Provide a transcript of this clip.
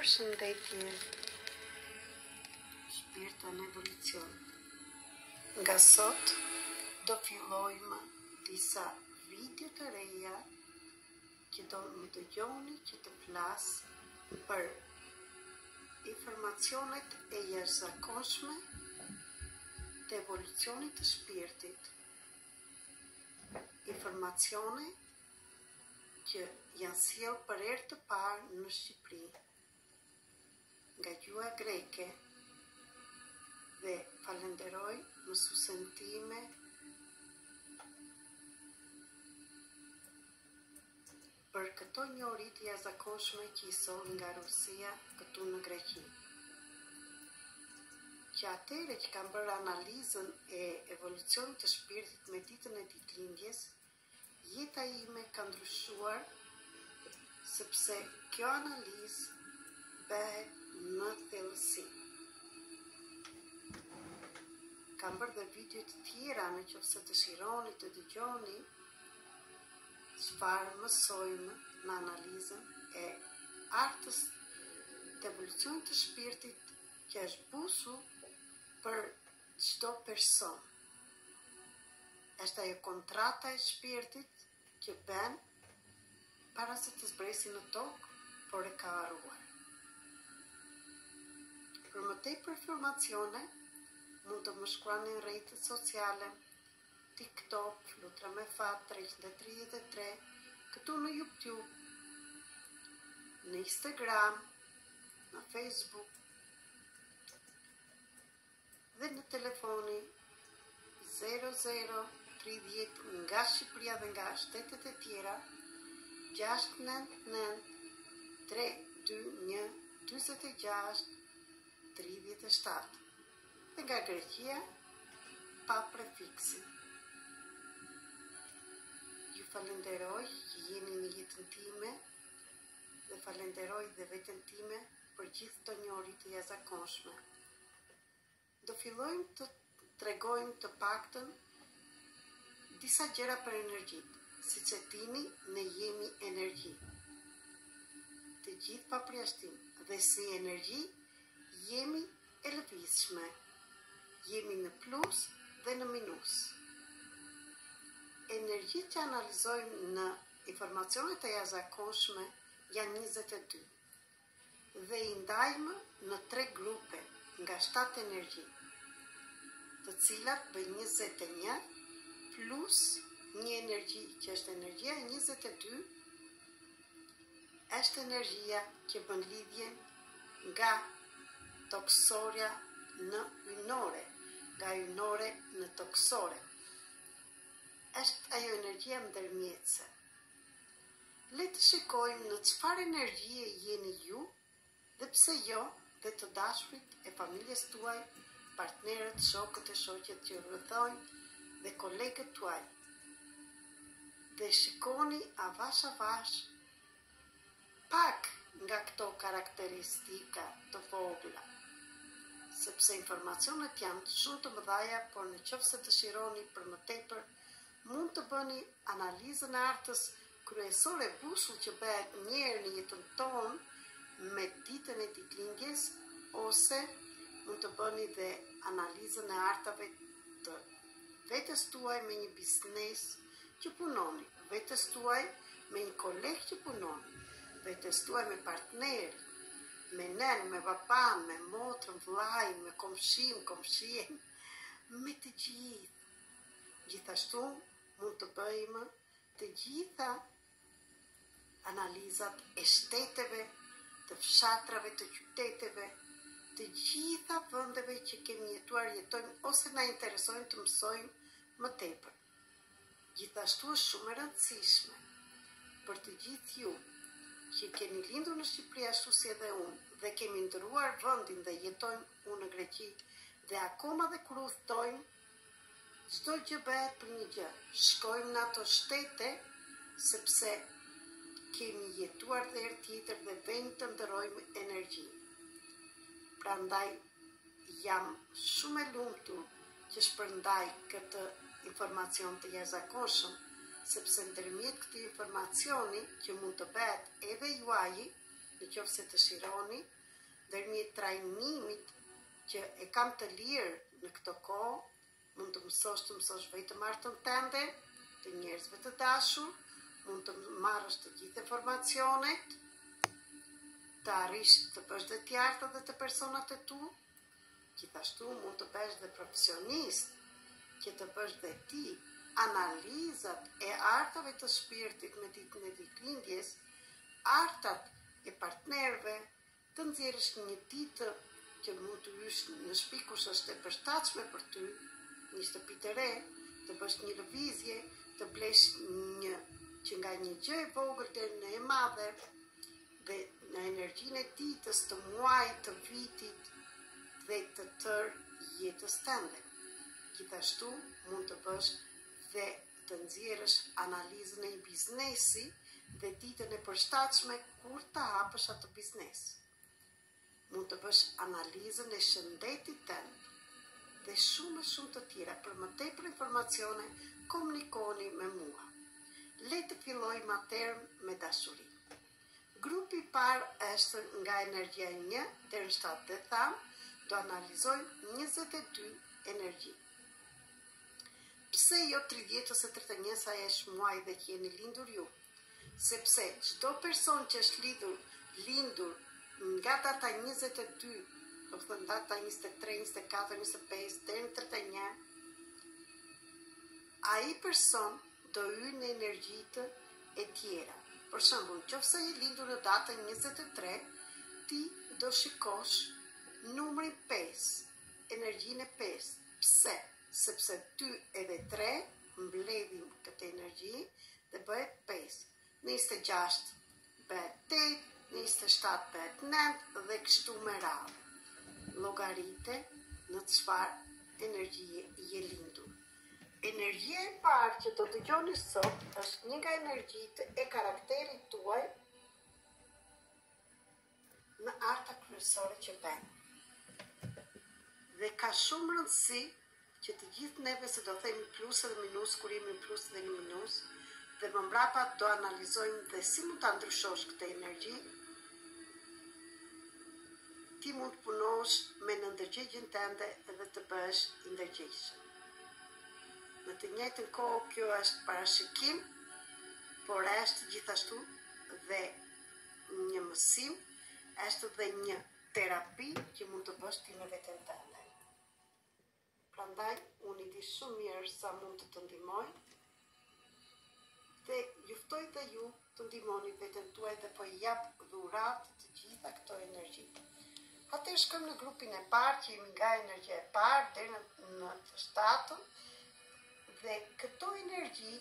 Përshëndetje, shpirta në evolucion. Nga sot do fillojmë disa video të reja që do më dëgjoni që të flas për informacionet e jashtëzakonshme të evolucionit të shpirtit. Informacione që janë sjellë për herë të parë në Shqipëri nga gjuha greke dhe falenderoj mësuesen time për këto njohuri të jashtëzakonshme që i solli nga Rusia këtu në Greqi. Që atëre që kanë bërë analizën e evolucionit të shpirtit me ditën e ditëlindjes, jeta ime ka ndryshuar sepse kjo analizë bëhet në thellësi. Kam bërë dhe video të tjera në qoftë dëshironi të dëgjoni çfarë mësojmë në analizën e artës të evolucionit të shpirtit që është busu për çdo person. Është ajo kontrata e shpirtit që bën para se të zbresi në tokë, por e ka harruar. Për më tepër informacione, mund të më shkruani në rrjetet sociale, TikTok, Flutra me Fat 333, këtu në YouTube, në Instagram, në Facebook, dhe në telefoni 0030 nga Shqipëria dhe nga shtetet e tjera 699 321 46 37 dhe nga Greqia pa prefiksi. Ju falenderoj që jeni në jetën time dhe falenderoj dhe veten time për gjithë të njohuri të jashtëzakonshme. Do fillojmë të tregojmë të paktën disa gjëra për energjitë. Siç e dini, ne jemi energji. Të gjithë pa përjashtim, dhe si energji jemi e lëvizshme. Jemi në plus dhe në minus. Energjitë që analizojmë në informacionet e jashtëzakonshme janë 22 dhe i ndajmë në 3 grupe nga 7 energji, të cilat bëjnë 21 plus një energji që është energjia e 22, është energjia që bën lidhjen nga toksorja në ynore, nga ynore në toksore. Është ajo energjia ndërmjetëse. Le të shikojmë në çfarë energjie jeni ju dhe pse jo dhe të dashurit e familjes tuaj, partnerët, shokët e shoqet që rrethojnë dhe kolegët tuaj. Dhe shikoni avash pak nga këto karakteristika të vogla, sepse informacionet janë shumë të mëdhaja, por në qoftë se dëshironi për më tepër, mund të bëni analizën e artës kryesore busull që bëhet një herë në jetën tonë me ditën e ditëlindjes, ose mund të bëni dhe analizën e artave të vetes tuaj me një biznes që punoni, vetes tuaj me një koleg që punoni, vetes tuaj me partner, me nen, me papan, me motrën, vllajin, me komshien, me të gjithë. Gjithashtu mund të bëjmë të gjitha analizat e shteteve, të fshatrave, të qyteteve, të gjitha vendeve që kemi jetojmë ose na interesojnë të mësojmë më tepër. Gjithashtu është shumë e rëndësishme për të gjithë ju që keni lindur në Shqipëri ashtu si edhe unë dhe kemi ndëruar vendin dhe jetojmë unë në Greqi dhe akoma dhe kur udhtojmë, çdo gjë bëhet për një gjë. Shkojmë në ato shtete sepse kemi jetuar dhe herë tjetër dhe vejmë të ndërrojmë energji. Prandaj jam shumë e lumtur që shpërndaj këtë informacion të jashtëzakonshëm, sepse ndërmjet këtij informacioni që mund të bëhet edhe juaji, në qoftë se të shironi, ndërmjet trajnimit që e kam të lirë në këto kohë, mund të mësosh vetëm artën tënde, të njerëzve të dashur, mund të marrësh të gjithë informacionet, të arrish të bësh dhe t'jartë dhe të personat e tu, gjithashtu mund të bësh dhe profesionist, që të bësh dhe ti analizat e artave të shpirtit me ditën e ditëlindjes, artat e partnerve, të nxjerrësh një ditë që mund të hysh në shtëpi kush është e përshtatshme për ty, një shtëpi të re, të bësh një lëvizje, të blesh që nga një gjë e vogël deri në e madhe, dhe në energjinë e ditës, të muajit, të vitit dhe të tërë jetës tënde. Gjithashtu mund të bësh dhe të nxjerrësh analizën e një biznesi dhe ditën e përshtatshme kur të hapësh atë biznes. Mund të bësh analizën e shëndetit tënd dhe shumë të tjera. Për më tepër informacione, komunikoni me mua. Le të fillojmë atëherë me dashuri. Grupi i parë është nga energjia 1 deri në 7 dhe tham, do analizojmë 22 energji. Pse jo 30 ose 31 sa është muaj dhe që jeni lindur ju? Sepse çdo person që është lindur nga data 22, do të thënë data 23, 24, 25 deri në 31, ai person do hyjë në energjitë e tjera. Për shembull, nëse je lindur në datën 23, ti do shikosh numrin 5, energjinë e 5. Pse? Sepse 2 edhe 3 mbledhin këtë energji dhe bëhet 5. 26 bëhet 8, 27 bëhet 9 dhe kështu me radhë. Llogarite në çfarë energjie je lindur. Energjia e parë që do dëgjoni sot është një nga energjitë e karakterit tuaj në arta kryesore që bën. Dhe ka shumë rëndësi që të gjithë neve se do themi plus dhe minus, kur jemi plus dhe një minus, dhe më mbrapa do analizojmë dhe si mund ta ndryshosh këtë energji. Ti mund të punosh me në ndërgjegjen tënde dhe të bësh i ndërgjegjshëm. Në të njëjtën kohë kjo është parashikim, por është gjithashtu dhe një mësim, është dhe një terapi që mund të bësh ti me veten tënde. Prandaj, unë i di shumë mirë sa mund të ndihmoj dhe juftoj dhe ju të ndihmoni veten tuaj dhe po i jap dhuratë të gjitha këto energji. Atëherë shkojmë në grupin e parë, që jemi nga energjia e parë deri në të 7-ën, dhe këto energji